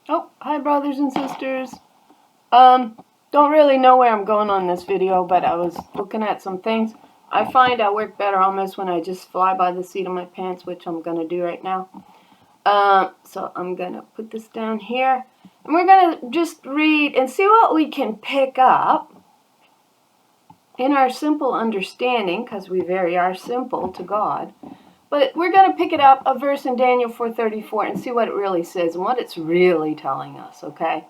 Oh, hi brothers and sisters. Don't really know where I'm going on this video, but I was looking at some things. I find I work better almost when I just fly by the seat of my pants, which I'm going to do right now. So I'm going to put this down here. And we're going to just read and see what we can pick up in our simple understanding, because we very are simple to God. But we're going to pick it up, a verse in Daniel 4:34, and see what it really says and what it's really telling us, okay?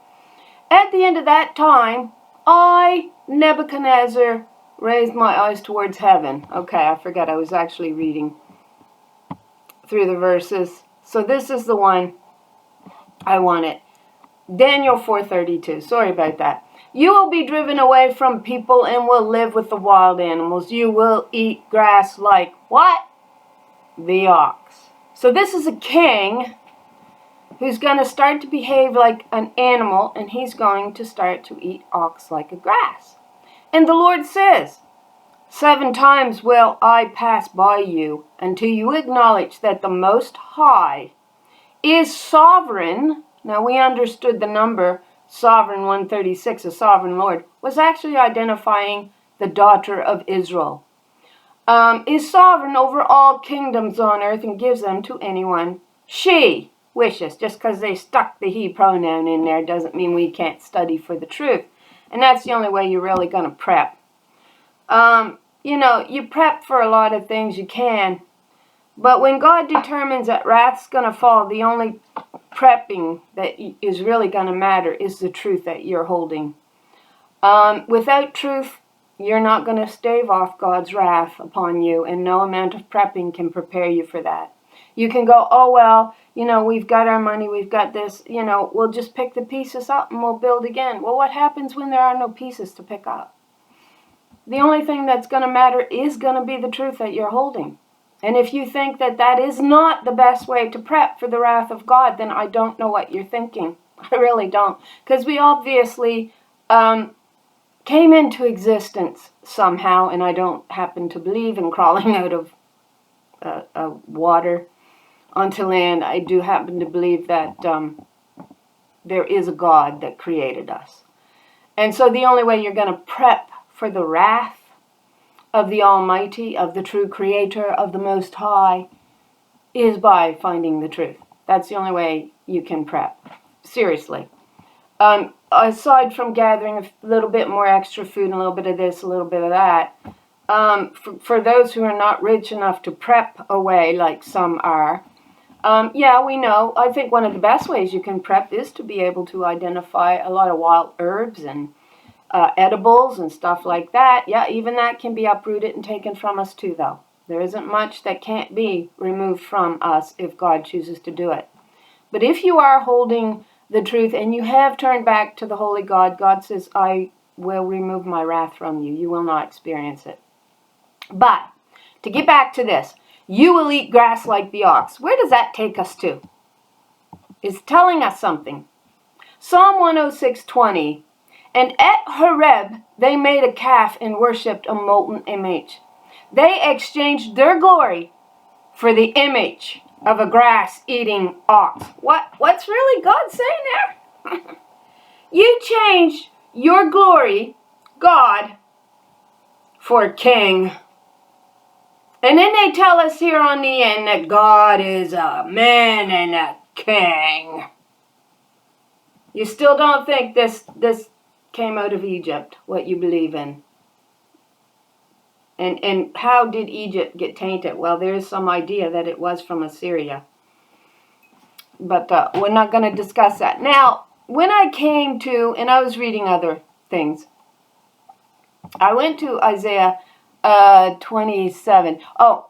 At the end of that time, I, Nebuchadnezzar, raised my eyes towards heaven. Okay, I forgot I was actually reading through the verses. So this is the one I wanted. Daniel 4:32. Sorry about that. You will be driven away from people and will live with the wild animals. You will eat grass like what? The ox. So this is a king who's going to start to behave like an animal, and he's going to start to eat ox like a grass. And the Lord says, 7 times will I pass by you until you acknowledge that the Most High is sovereign. Now we understood the number sovereign 136, a sovereign Lord, was actually identifying the daughter of Israel. Is sovereign over all kingdoms on earth and gives them to anyone she wishes. Just because they stuck the he pronoun in there doesn't mean we can't study for the truth. And that's the only way you're really going to prep. You prep for a lot of things you can. But when God determines that wrath's going to fall, the only prepping that is really going to matter is the truth that you're holding. Without truth, you're not going to stave off God's wrath upon you, and no amount of prepping can prepare you for that. You can go, oh, well, we've got our money, we've got this, we'll just pick the pieces up and we'll build again. Well, what happens when there are no pieces to pick up? The only thing that's going to matter is going to be the truth that you're holding. And if you think that that is not the best way to prep for the wrath of God, then I don't know what you're thinking. I really don't. Because we obviously came into existence somehow, and I don't happen to believe in crawling out of water onto land. I do happen to believe that there is a God that created us. And so the only way you're going to prep for the wrath of the Almighty, of the true Creator, of the Most High, is by finding the truth. That's the only way you can prep. Seriously. Aside from gathering a little bit more extra food and a little bit of this, a little bit of that, for those who are not rich enough to prep away like some are, yeah, we know. I think one of the best ways you can prep is to be able to identify a lot of wild herbs and edibles and stuff like that. Yeah, even that can be uprooted and taken from us too, though. There isn't much that can't be removed from us if God chooses to do it. But if you are holding the truth and you have turned back to the Holy God, God says, I will remove my wrath from you. You will not experience it. But to get back to this, you will eat grass like the ox. Where does that take us to? It's telling us something. Psalm 106:20. And at Horeb they made a calf and worshipped a molten image. They exchanged their glory for the image of a grass-eating ox. What's really God saying there? You changed your glory, God, for a king. And then they tell us here on the end that God is a man and a king. You still don't think this came out of Egypt, what you believe in. And how did Egypt get tainted? Well, there is some idea that it was from Assyria. But we're not going to discuss that. Now, when I came to, and I was reading other things, I went to Isaiah 27. Oh,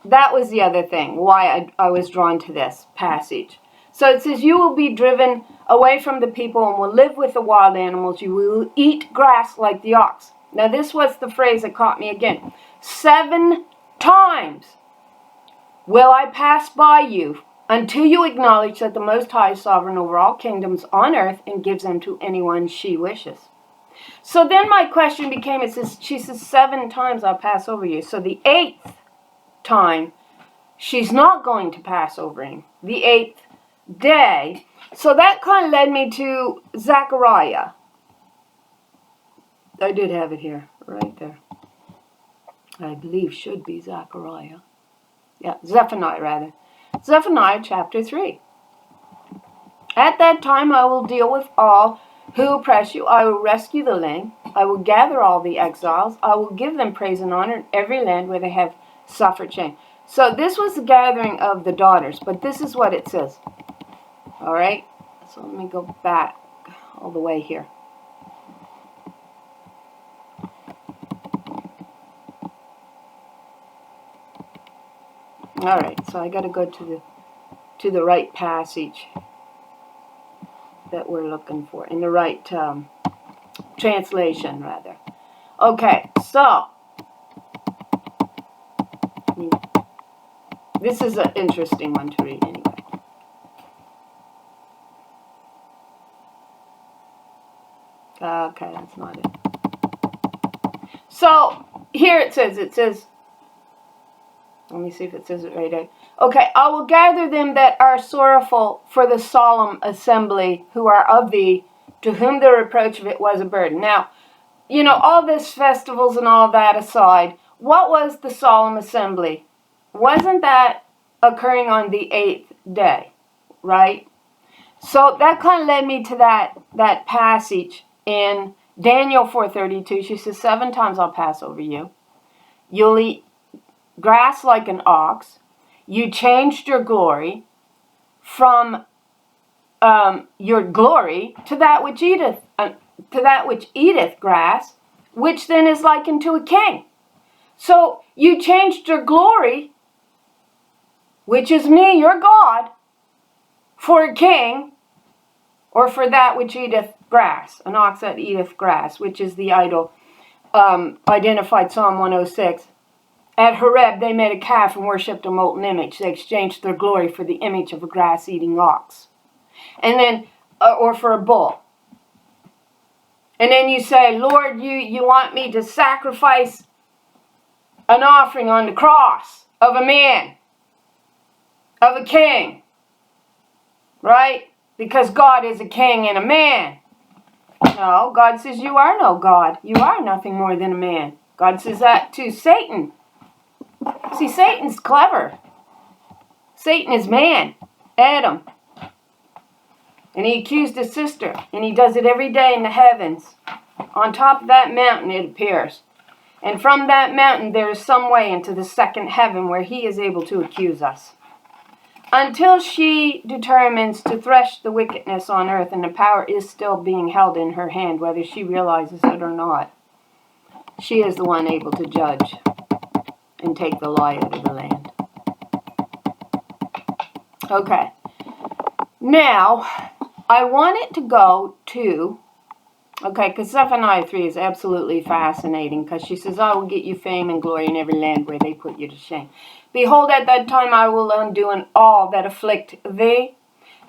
that was the other thing, why I was drawn to this passage. So it says, you will be driven away from the people and will live with the wild animals. You will eat grass like the ox. Now this was the phrase that caught me again. 7 times will I pass by you until you acknowledge that the Most High is sovereign over all kingdoms on earth and gives them to anyone she wishes. So then my question became, she says 7 times I'll pass over you. So the 8th time, she's not going to pass over him. The 8th day, So that kind of led me to Zechariah. I did have it here, right there. I believe should be Zechariah. Yeah, Zephaniah rather. Zephaniah chapter 3. At that time I will deal with all who oppress you. I will rescue the lame. I will gather all the exiles. I will give them praise and honor in every land where they have suffered shame. So this was the gathering of the daughters, but this is what it says. All right? So let me go back all the way here. All right, so I got to go to the right passage that we're looking for, in the right translation, rather. Okay, so this is an interesting one to read anyway. Okay, that's not it. So here it says, let me see if it says it right out. Okay, I will gather them that are sorrowful for the solemn assembly, who are of thee, to whom the reproach of it was a burden. Now, you know, all this festivals and all that aside, what was the solemn assembly? Wasn't that occurring on the 8th day, right? So that kind of led me to that passage in Daniel 4:32. She says, 7 times I'll pass over you. You'll eat grass like an ox. You changed your glory from your glory to that which eateth grass, which then is likened to a king. So you changed your glory, which is me, your God, for a king, or for that which eateth grass, an ox that eateth grass, which is the idol identified Psalm 106. At Horeb they made a calf and worshipped a molten image. They exchanged their glory for the image of a grass-eating ox. And then, or for a bull. And then you say, Lord, you want me to sacrifice an offering on the cross of a man, of a king, right? Because God is a king and a man. No, God says you are no God. You are nothing more than a man. God says that to Satan. See, Satan's clever. Satan is man, Adam. And he accused his sister. And he does it every day in the heavens. On top of that mountain it appears. And from that mountain there is some way into the second heaven where he is able to accuse us. Until she determines to thresh the wickedness on earth, and the power is still being held in her hand, whether she realizes it or not. She is the one able to judge and take the lie out of the land. Okay. Now, I want it to go to, okay, because Zephaniah 3 is absolutely fascinating, because she says, I will get you fame and glory in every land where they put you to shame. Behold, at that time I will undo all that afflict thee,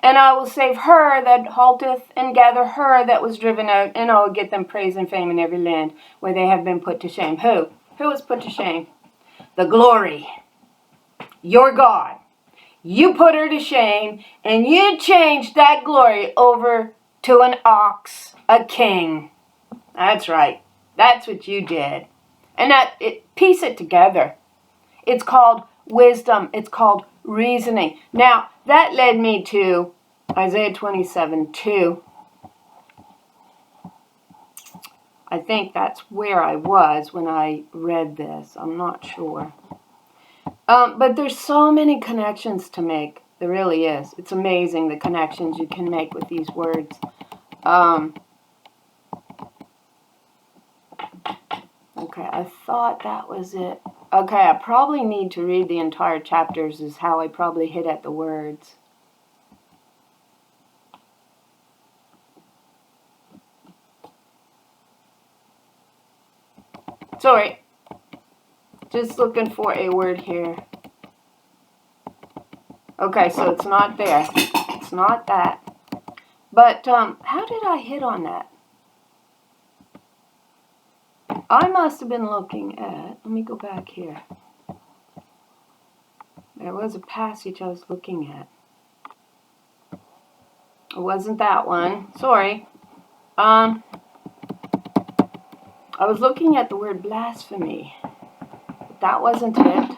and I will save her that halteth, and gather her that was driven out, and I will get them praise and fame in every land where they have been put to shame. Who? Who was put to shame? The glory. Your God. You put her to shame, and you changed that glory over to an ox, a king. That's right. That's what you did. And piece it together. It's called wisdom. It's called reasoning. Now, that led me to Isaiah 27:2. I think that's where I was when I read this. I'm not sure. But there's so many connections to make. There really is. It's amazing the connections you can make with these words. Okay, I thought that was it. Okay, I probably need to read the entire chapters is how I probably hit at the words. Sorry. Just looking for a word here. Okay, so it's not there. It's not that. But how did I hit on that? I must have been looking at, let me go back here. There was a passage I was looking at. It wasn't that one. Sorry. I was looking at the word blasphemy. But that wasn't it.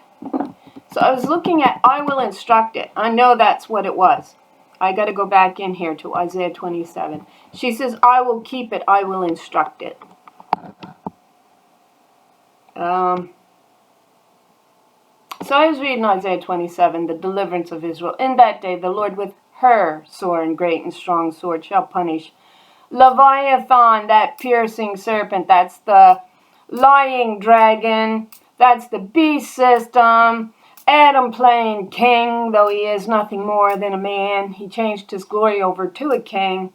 So I was looking at I will instruct it. I know that's what it was. I got to go back in here to Isaiah 27. She says, I will keep it. I will instruct it. So I was reading Isaiah 27, the deliverance of Israel. In that day, the Lord with her sore and great and strong sword shall punish Leviathan, that piercing serpent. That's the lying dragon. That's the beast system. Adam playing king, though he is nothing more than a man. He changed his glory over to a king.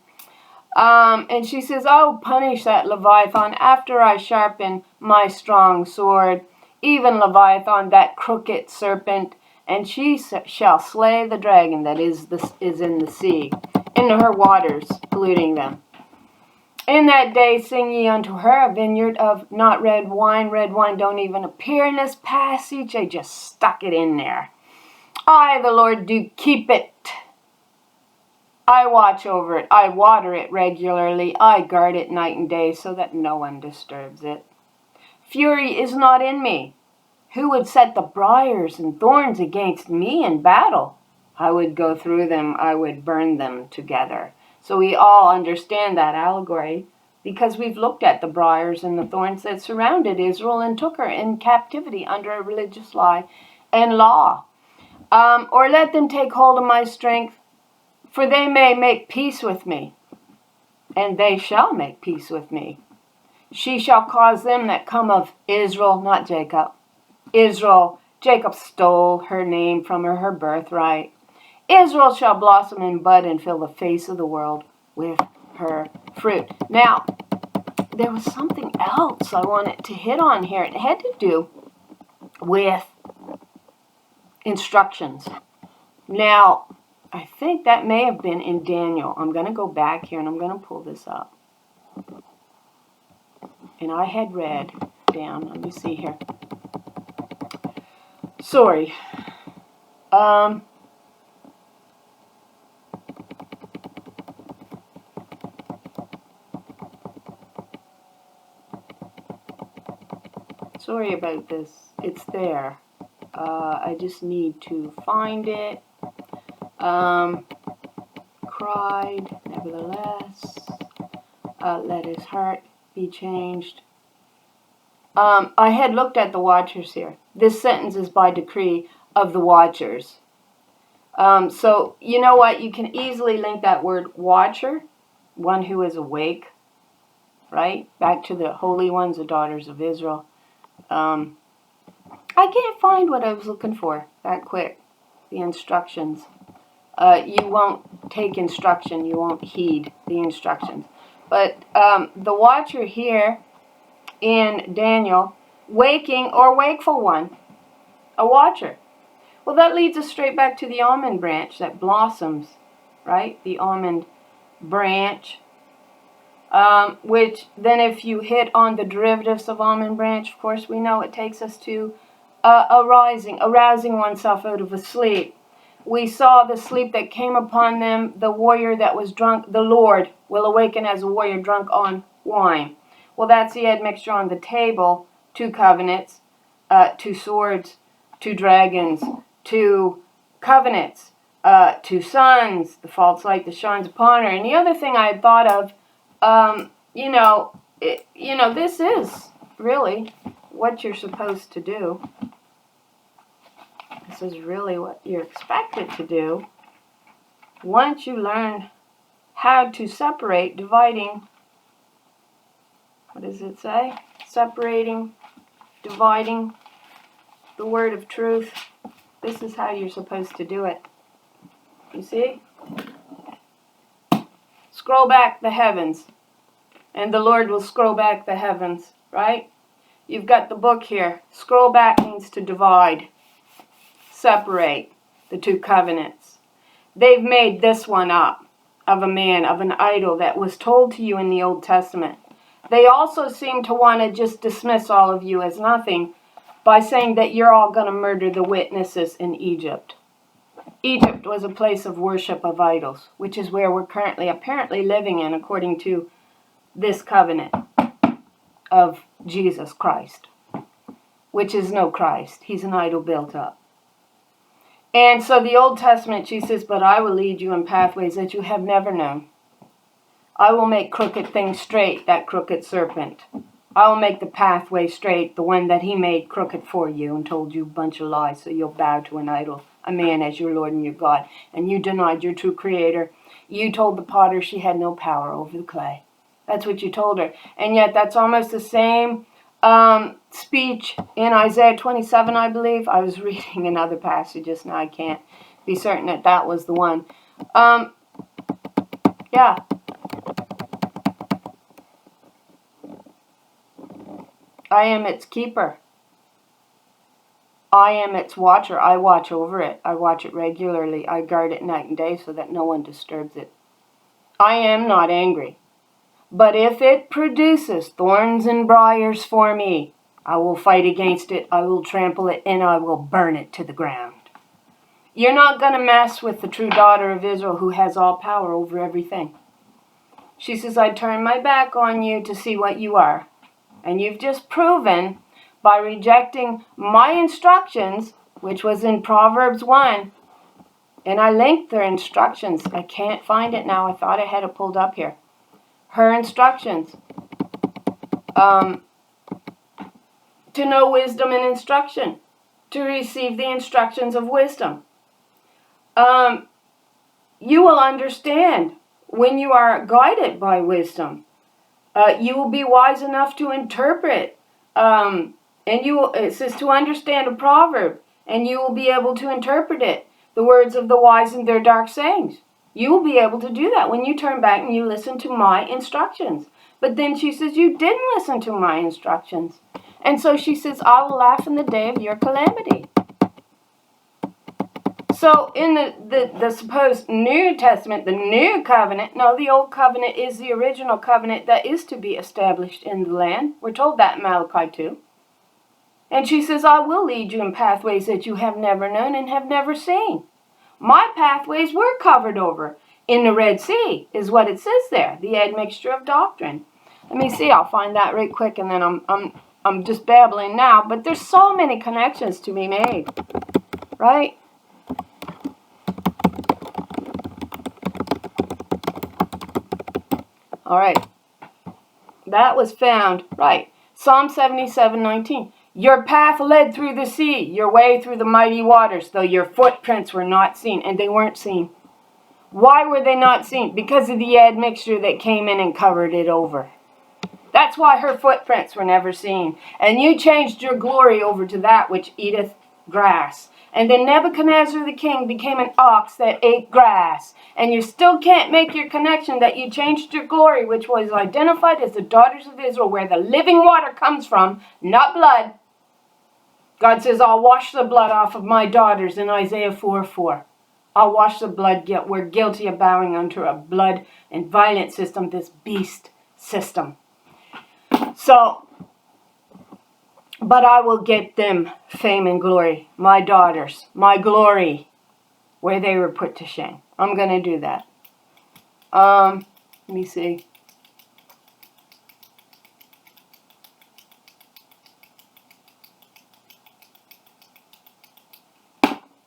And she says, I will punish that Leviathan after I sharpen my strong sword, even Leviathan, that crooked serpent, and she shall slay the dragon that is in the sea, into her waters, polluting them. In that day sing ye unto her a vineyard of not red wine. Red wine don't even appear in this passage. I just stuck it in there. I, the Lord, do keep it. I watch over it. I water it regularly. I guard it night and day so that no one disturbs it. Fury is not in me. Who would set the briars and thorns against me in battle? I would go through them. I would burn them together. So we all understand that allegory because we've looked at the briars and the thorns that surrounded Israel and took her in captivity under a religious lie and law. Or let them take hold of my strength, for they may make peace with me, and they shall make peace with me. She shall cause them that come of Israel, not Jacob. Israel, Jacob stole her name from her birthright. Israel shall blossom and bud and fill the face of the world with her fruit. Now, there was something else I wanted to hit on here. It had to do with instructions. Now, I think that may have been in Daniel. I'm going to go back here and I'm going to pull this up. And I had read down. Let me see here. Sorry. Sorry about this. It's there. I just need to find it. Cried, nevertheless. Let his heart be changed. I had looked at the watchers here. This sentence is by decree of the watchers. So, you know what? You can easily link that word watcher, one who is awake, right? Back to the holy ones, the daughters of Israel. I can't find what I was looking for that quick. The instructions. You won't take instruction. You won't heed the instructions. But the watcher here in Daniel, waking or wakeful one, a watcher. Well, that leads us straight back to the almond branch that blossoms, right? The almond branch, which then if you hit on the derivatives of almond branch, of course, we know it takes us to arousing oneself out of a sleep. We saw the sleep that came upon them, the warrior that was drunk. The Lord will awaken as a warrior drunk on wine. Well, that's the admixture on the table. 2 covenants, 2 swords, 2 dragons, 2 covenants, 2 sons, the false light that shines upon her. And the other thing I had thought of, this is really what you're supposed to do. This is really what you're expected to do once you learn how to separate, dividing. What does it say? Separating, dividing the word of truth. This is how you're supposed to do it. You see? Scroll back the heavens, and the Lord will scroll back the heavens, right? You've got the book here. Scroll back means to divide, separate the 2 covenants. They've made this one up of a man, of an idol that was told to you in the Old Testament. They also seem to want to just dismiss all of you as nothing by saying that you're all going to murder the witnesses in Egypt. Egypt was a place of worship of idols, which is where we're currently apparently living in according to this covenant of Jesus Christ, which is no Christ. He's an idol built up. And so the Old Testament, she says, but I will lead you in pathways that you have never known. I will make crooked things straight, that crooked serpent. I will make the pathway straight, the one that he made crooked for you and told you a bunch of lies so you'll bow to an idol, a man as your Lord and your God. And you denied your true creator. You told the potter she had no power over the clay. That's what you told her. And yet that's almost the same speech in Isaiah 27, I believe. I was reading another passage just now. I can't be certain that that was the one. Yeah. I am its keeper. I am its watcher. I watch over it. I watch it regularly. I guard it night and day so that no one disturbs it. I am not angry. But if it produces thorns and briars for me, I will fight against it. I will trample it and I will burn it to the ground. You're not going to mess with the true daughter of Israel who has all power over everything. She says, I turn my back on you to see what you are. And you've just proven by rejecting my instructions, which was in Proverbs 1. And I linked their instructions. I can't find it now. I thought I had it pulled up here. Her instructions. To know wisdom and instruction. To receive the instructions of wisdom. You will understand when you are guided by wisdom. You will be wise enough to interpret. And it says to understand a proverb. And you will be able to interpret it. The words of the wise and their dark sayings. You will be able to do that when you turn back and you listen to my instructions. But then she says, you didn't listen to my instructions. And so she says, I will laugh in the day of your calamity. So in the supposed New Testament, the New Covenant, no, the Old Covenant is the original covenant that is to be established in the land. We're told that in Malachi 2. And she says, I will lead you in pathways that you have never known and have never seen. My pathways were covered over in the Red Sea, is what it says there, the admixture of doctrine. Let me see, I'll find that right quick, and then I'm just babbling now, but there's so many connections to be made, right? All right, that was found, right, Psalm 77:19. Your path led through the sea, your way through the mighty waters, though your footprints were not seen. And they weren't seen. Why were they not seen? Because of the admixture that came in and covered it over. That's why her footprints were never seen. And you changed your glory over to that which eateth grass. And then Nebuchadnezzar the king became an ox that ate grass. And you still can't make your connection that you changed your glory, which was identified as the daughters of Israel, where the living water comes from, not blood. God says, I'll wash the blood off of my daughters in Isaiah 4:4. I'll wash the blood. We're guilty of bowing under a blood and violent system, this beast system. So, but I will get them fame and glory, my daughters, my glory, where they were put to shame. I'm going to do that. Let me see.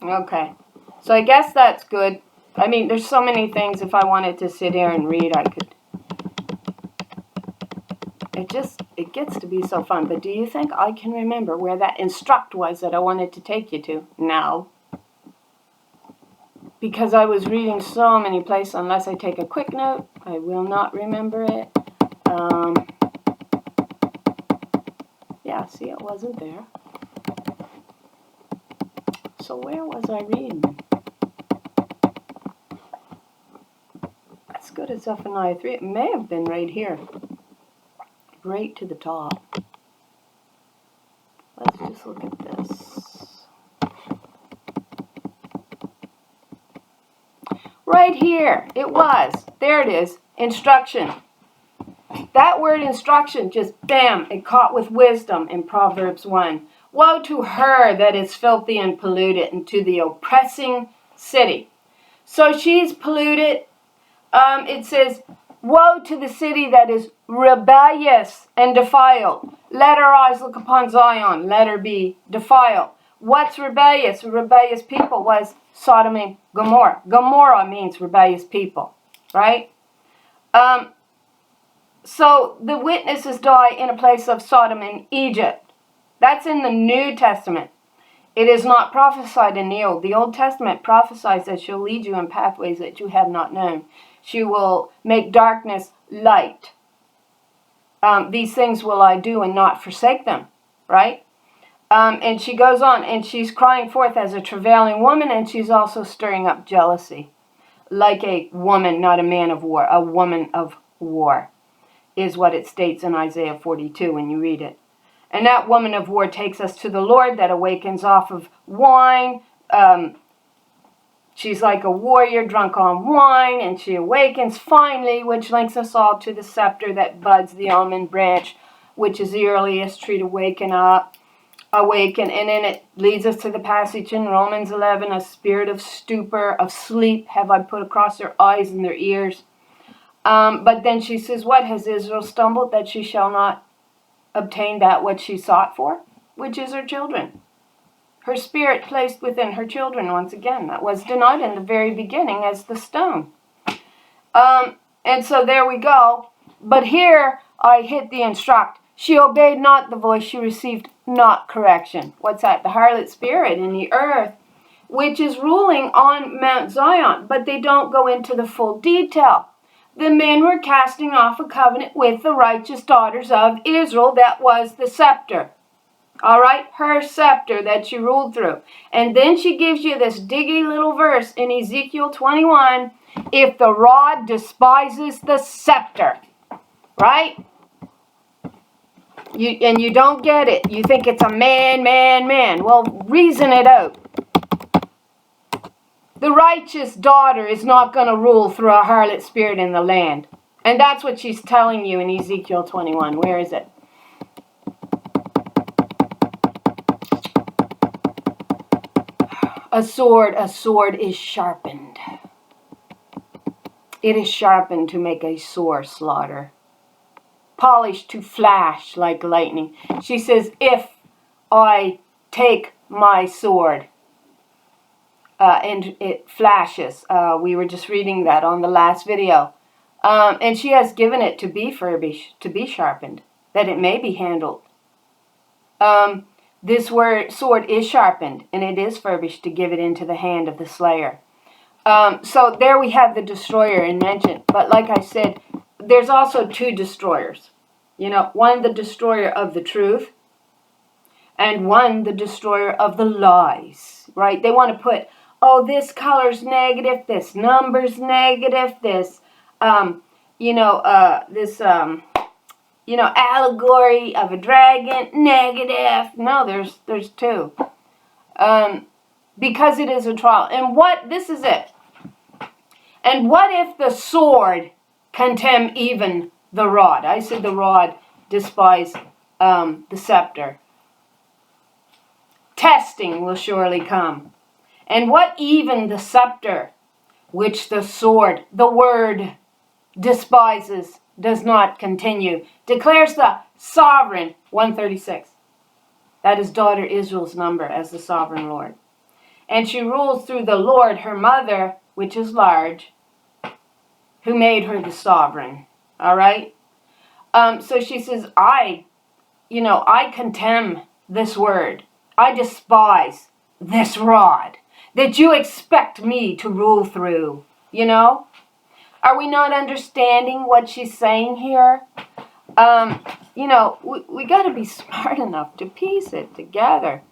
Okay, so I guess that's good. I mean, there's so many things. If I wanted to sit here and read, I could. It gets to be so fun. But do you think I can remember where that instruct was that I wanted to take you to? No. Because I was reading so many places, unless I take a quick note, I will not remember it. Yeah, see, it wasn't there. So where was I reading? Let's go to Zephaniah 3. It may have been right here. Right to the top. Let's just look at this. Right here. It was. There it is. Instruction. That word instruction just, bam, it caught with wisdom in Proverbs 1. Woe to her that is filthy and polluted, and to the oppressing city. So she's polluted. It says, woe to the city that is rebellious and defiled. Let her eyes look upon Zion. Let her be defiled. What's rebellious? Rebellious people was Sodom and Gomorrah. Gomorrah means rebellious people, right? So the witnesses die in a place of Sodom in Egypt. That's in the New Testament. It is not prophesied in the Old. The Old Testament prophesies that she'll lead you in pathways that you have not known. She will make darkness light. These things will I do and not forsake them, right? And she goes on, and she's crying forth as a travailing woman, and she's also stirring up jealousy. Like a woman, not a man of war, a woman of war, is what it states in Isaiah 42 when you read it. And that woman of war takes us to the Lord that awakens off of wine. She's like a warrior drunk on wine, and she awakens finally, which links us all to the scepter that buds the almond branch, which is the earliest tree to awaken. And then it leads us to the passage in Romans 11, a spirit of stupor, of sleep have I put across their eyes and their ears. But then she says, what, has Israel stumbled that she shall not obtain that which she sought for, which is her children? Her spirit placed within her children, once again, that was denied in the very beginning as the stone. And so there we go. But here I hit the instruct. She obeyed not the voice, she received not correction. What's that? The harlot spirit in the earth, which is ruling on Mount Zion. But they don't go into the full detail. The men were casting off a covenant with the righteous daughters of Israel. That was the scepter. All right? Her scepter that she ruled through. And then she gives you this diggy little verse in Ezekiel 21. If the rod despises the scepter. Right? You don't get it. You think it's a man. Well, reason it out. The righteous daughter is not going to rule through a harlot spirit in the land. And that's what she's telling you in Ezekiel 21. Where is it? A sword is sharpened. It is sharpened to make a sore slaughter. Polished to flash like lightning. She says, if I take my sword, and it flashes. We were just reading that on the last video. And she has given it to be furbished, to be sharpened, that it may be handled. This sword is sharpened, and it is furbished to give it into the hand of the slayer. So there we have the destroyer in mention. But like I said, there's also two destroyers. You know, one the destroyer of the truth, and one the destroyer of the lies. Right? They want to put, oh, this color's negative, this number's negative, this, allegory of a dragon, negative. No, there's two. Because it is a trial. And this is it. And what if the sword contemn even the rod? I said the rod despise the scepter. Testing will surely come. And what even the scepter, which the sword, the word, despises, does not continue, declares the sovereign, 136. That is daughter Israel's number as the sovereign Lord. And she rules through the Lord, her mother, which is large, who made her the sovereign. All right? So she says, I contemn this word. I despise this rod that you expect me to rule through, you know? Are we not understanding what she's saying here? We got to be smart enough to piece it together.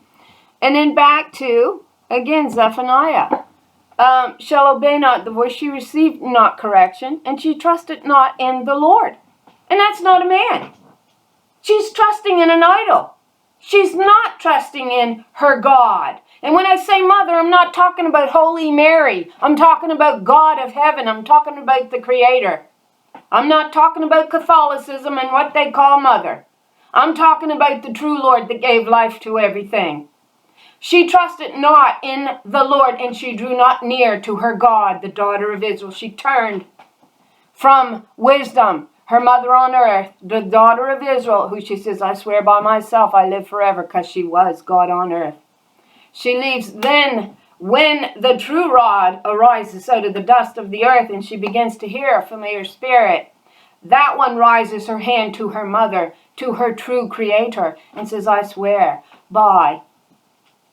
And then back to, again, Zephaniah. Shall obey not the voice, she received not correction, and she trusted not in the Lord. And that's not a man. She's trusting in an idol. She's not trusting in her God. And when I say mother, I'm not talking about Holy Mary. I'm talking about God of heaven. I'm talking about the Creator. I'm not talking about Catholicism and what they call mother. I'm talking about the true Lord that gave life to everything. She trusted not in the Lord, and she drew not near to her God, the daughter of Israel. She turned from wisdom, her mother on earth, the daughter of Israel, who she says, I swear by myself I live forever, because she was God on earth. She leaves then when the true rod arises out of the dust of the earth, and she begins to hear a familiar spirit. That one raises her hand to her mother, to her true creator, and says, I swear by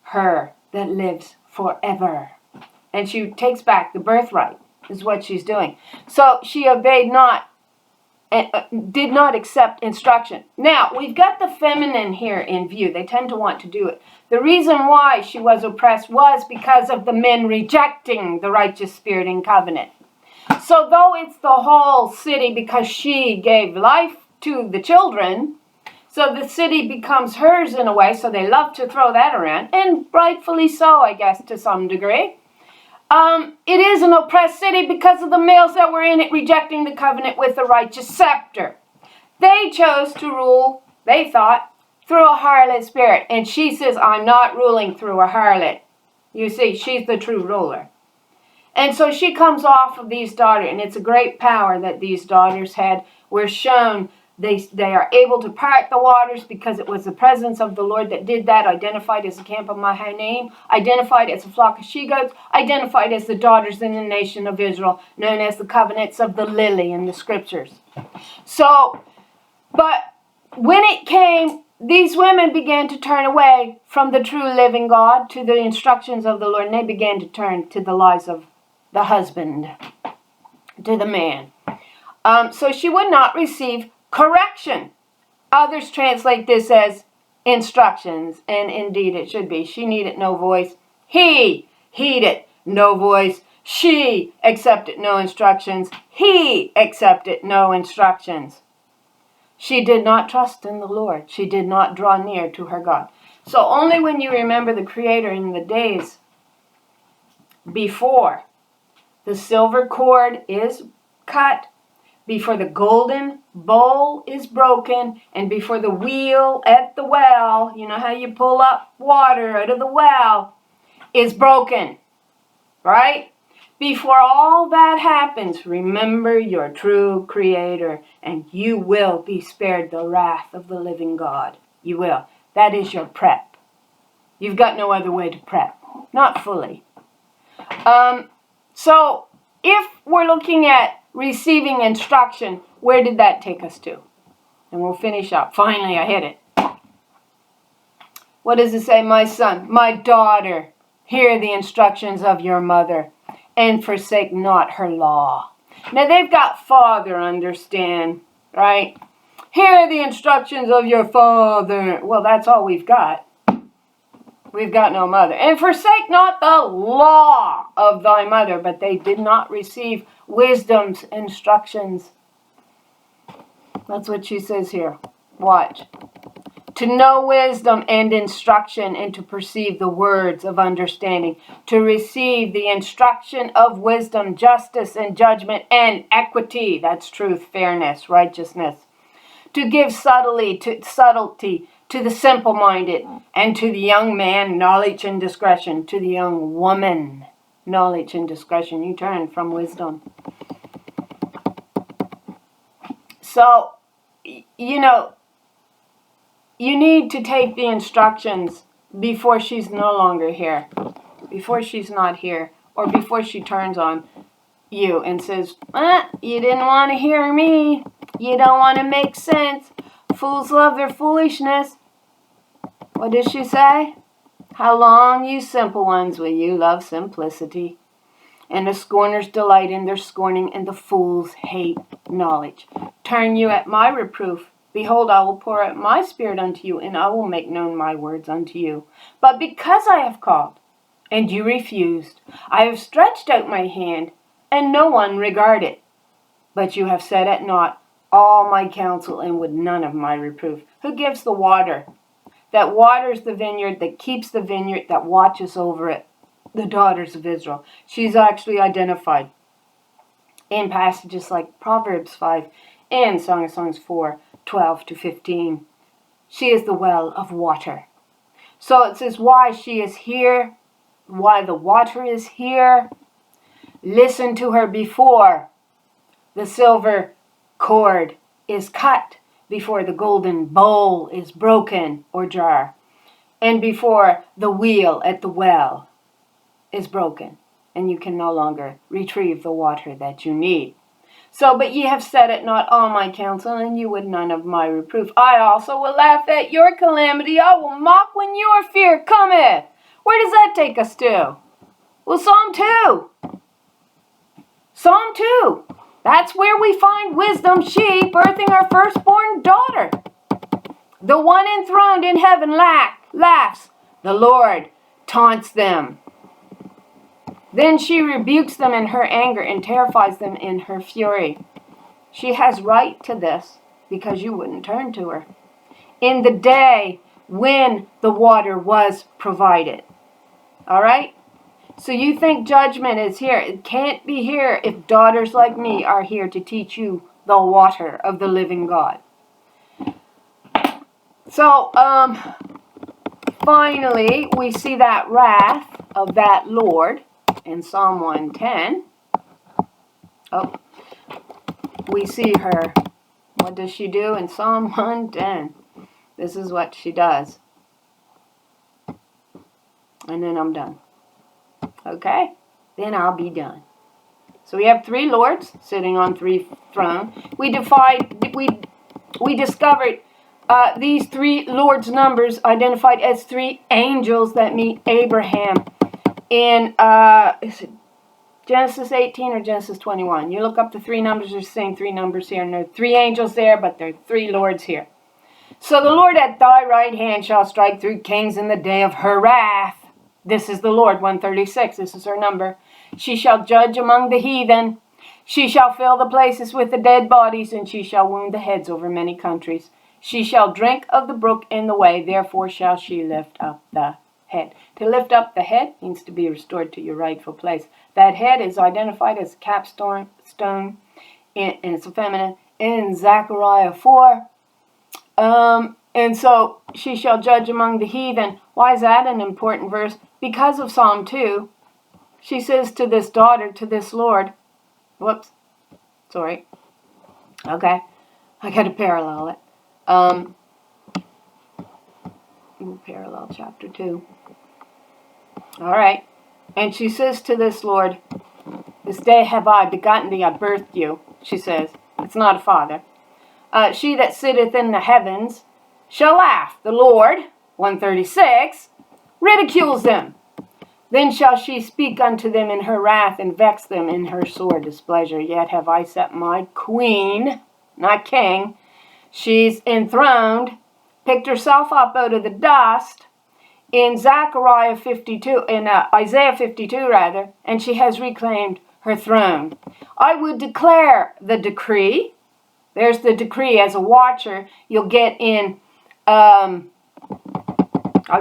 her that lives forever. And she takes back the birthright, is what she's doing. So she obeyed not, did not accept instruction. Now, we've got the feminine here in view. They tend to want to do it. The reason why she was oppressed was because of the men rejecting the righteous spirit in covenant. So though it's the whole city, because she gave life to the children, so the city becomes hers in a way, so they love to throw that around, and rightfully so, I guess, to some degree. It is an oppressed city because of the males that were in it rejecting the covenant with the righteous scepter. They chose to rule, they thought, through a harlot spirit. And she says, I'm not ruling through a harlot. You see, she's the true ruler. And so she comes off of these daughters, and it's a great power that these daughters had. We're shown they are able to part the waters because it was the presence of the Lord that did that, identified as the camp of Mahanaim, identified as a flock of she-goats, identified as the daughters in the nation of Israel, known as the covenants of the lily in the scriptures. So, but when it came, these women began to turn away from the true living God to the instructions of the Lord, and they began to turn to the lies of the husband, to the man. So she would not receive correction. Others translate this as instructions, and indeed it should be. She needed no voice. He heeded no voice. She accepted no instructions. He accepted no instructions. She did not trust in the Lord. She did not draw near to her God. So only when you remember the Creator in the days before the silver cord is cut, before the golden bowl is broken, and before the wheel at the well, you know how you pull up water out of the well, is broken, right? Before all that happens, remember your true Creator, and you will be spared the wrath of the living God. You will. That is your prep. You've got no other way to prep. Not fully. So, if we're looking at receiving instruction, where did that take us to? And we'll finish up. Finally, I hit it. What does it say? My son, my daughter, hear the instructions of your mother, and forsake not her law. Now, they've got father, understand, right? Hear the instructions of your father. Well, that's all we've got. We've got no mother. And forsake not the law of thy mother. But they did not receive wisdom's instructions. That's what she says here. Watch. To know wisdom and instruction, and to perceive the words of understanding. To receive the instruction of wisdom, justice, and judgment, and equity. That's truth, fairness, righteousness. To give subtlety to the simple-minded, and to the young man, knowledge and discretion. To the young woman, knowledge and discretion. You turn from wisdom. So, you know, you need to take the instructions before she's no longer here, before she's not here, or before she turns on you and says, you didn't want to hear me. You don't want to make sense. Fools love their foolishness. What does she say? How long, you simple ones, will you love simplicity? And the scorners delight in their scorning, and the fools hate knowledge. Turn you at my reproof. Behold, I will pour out my spirit unto you, and I will make known my words unto you. But because I have called, and you refused, I have stretched out my hand, and no one regarded. But you have set at naught all my counsel, and would none of my reproof. Who gives the water? That waters the vineyard, that keeps the vineyard, that watches over it. The daughters of Israel. She's actually identified in passages like Proverbs 5 and Song of Songs 4, 12 to 15. She is the well of water. So it says why she is here, why the water is here. Listen to her before the silver cord is cut, before the golden bowl is broken or jar, and before the wheel at the well is broken, and you can no longer retrieve the water that you need. So, but ye have said it not all my counsel, and you would none of my reproof. I also will laugh at your calamity. I will mock when your fear cometh. Where does that take us to? Well, Psalm 2. Psalm 2. That's where we find wisdom, she birthing her firstborn daughter. The one enthroned in heaven laughs. The Lord taunts them. Then she rebukes them in her anger and terrifies them in her fury. She has right to this because you wouldn't turn to her. In the day when the water was provided. All right? So you think judgment is here. It can't be here if daughters like me are here to teach you the water of the living God. So, finally, we see that wrath of that Lord in Psalm 110. Oh, we see her. What does she do in Psalm 110? This is what she does. And then I'm done. Okay? Then I'll be done. So we have three lords sitting on three thrones. We discovered these three lords' numbers identified as three angels that meet Abraham in is it Genesis 18 or Genesis 21. You look up the three numbers, there's the same three numbers here, and there are three angels there, but there are three lords here. So the Lord at thy right hand shall strike through kings in the day of her wrath. This is the Lord, 136. This is her number. She shall judge among the heathen. She shall fill the places with the dead bodies, and she shall wound the heads over many countries. She shall drink of the brook in the way, therefore shall she lift up the head. To lift up the head means to be restored to your rightful place. That head is identified as a capstone, and it's a feminine, in Zechariah 4. And so she shall judge among the heathen. Why is that an important verse? Because of Psalm 2, she says to this daughter, to this Lord, whoops, sorry. Okay, I got to parallel it. Parallel chapter 2. All right. And she says to this Lord, this day have I begotten thee, I birthed you, she says. It's not a father. She that sitteth in the heavens shall laugh. The Lord, 136, ridicules them. Then shall she speak unto them in her wrath, and vex them in her sore displeasure. Yet have I set my queen, not king, she's enthroned, picked herself up out of the dust, in Zechariah 52, in Isaiah 52 rather, and she has reclaimed her throne. I would declare the decree. There's the decree as a watcher. You'll get in, I'll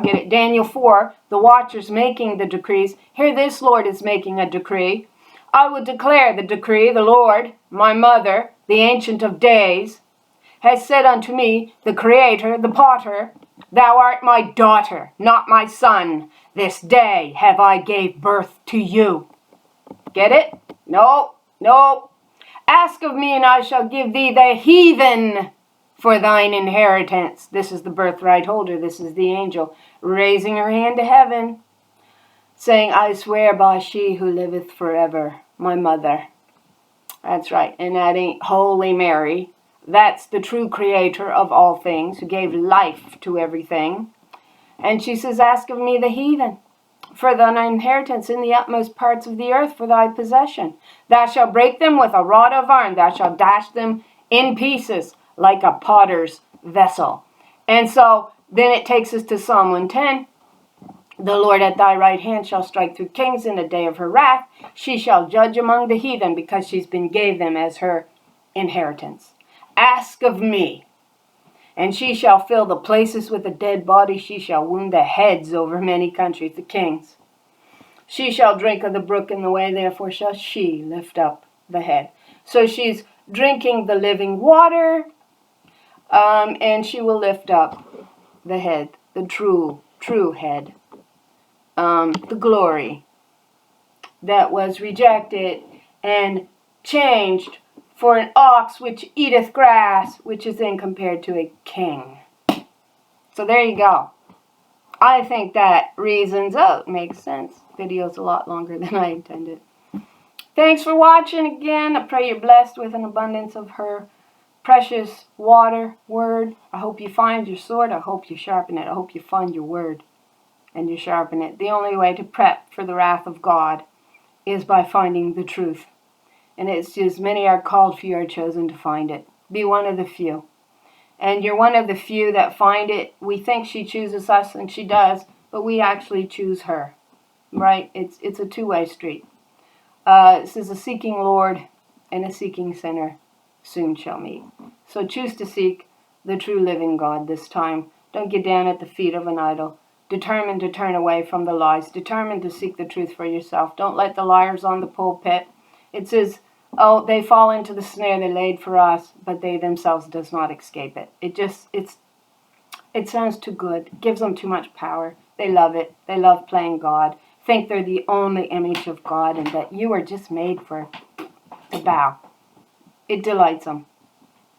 get it, Daniel 4, the watchers making the decrees. Here this Lord is making a decree. I would declare the decree. The Lord, my mother, the Ancient of Days, has said unto me, the Creator, the Potter, thou art my daughter, not my son. This day have I gave birth to you. Get it? No. Ask of me, and I shall give thee the heathen for thine inheritance. This is the birthright holder. This is the angel raising her hand to heaven, saying, I swear by she who liveth forever, my mother. That's right. And that ain't Holy Mary. That's the true creator of all things, who gave life to everything. And she says, ask of me the heathen for thine inheritance in the utmost parts of the earth for thy possession. Thou shalt break them with a rod of iron. Thou shalt dash them in pieces like a potter's vessel. And so then it takes us to Psalm 110. The Lord at thy right hand shall strike through kings in the day of her wrath. She shall judge among the heathen, because she's been gave them as her inheritance. Ask of me, and she shall fill the places with a dead body. She shall wound the heads over many countries, the kings. She shall drink of the brook in the way, therefore shall she lift up the head. So she's drinking the living water, and she will lift up the head, the true true head. The glory that was rejected and changed for an ox which eateth grass, which is then compared to a king. So there you go. I think that reasons out. Makes sense. Video's a lot longer than I intended. Thanks for watching again. I pray you're blessed with an abundance of her precious water, word. I hope you find your sword. I hope you sharpen it. I hope you find your word and you sharpen it. The only way to prep for the wrath of God is by finding the truth. And it's just many are called, few are chosen to find it. Be one of the few. And you're one of the few that find it. We think she chooses us, and she does, but we actually choose her. Right? It's a two-way street. This is a seeking Lord and a seeking sinner soon shall meet. So choose to seek the true living God this time. Don't get down at the feet of an idol. Determined to turn away from the lies. Determined to seek the truth for yourself. Don't let the liars on the pulpit. It says, oh, they fall into the snare they laid for us, but they themselves does not escape it. It sounds too good. It gives them too much power. They love it. They love playing God. Think they're the only image of God and that you are just made to bow. It delights them.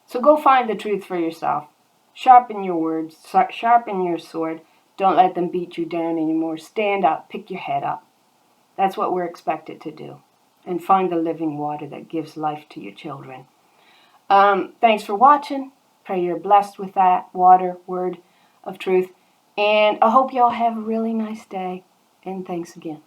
So go find the truth for yourself. Sharpen your words. Sharpen your sword. Don't let them beat you down anymore. Stand up. Pick your head up. That's what we're expected to do. And find the living water that gives life to your children. Thanks for watching. Pray you're blessed with that water, word of truth. And I hope y'all have a really nice day. And thanks again.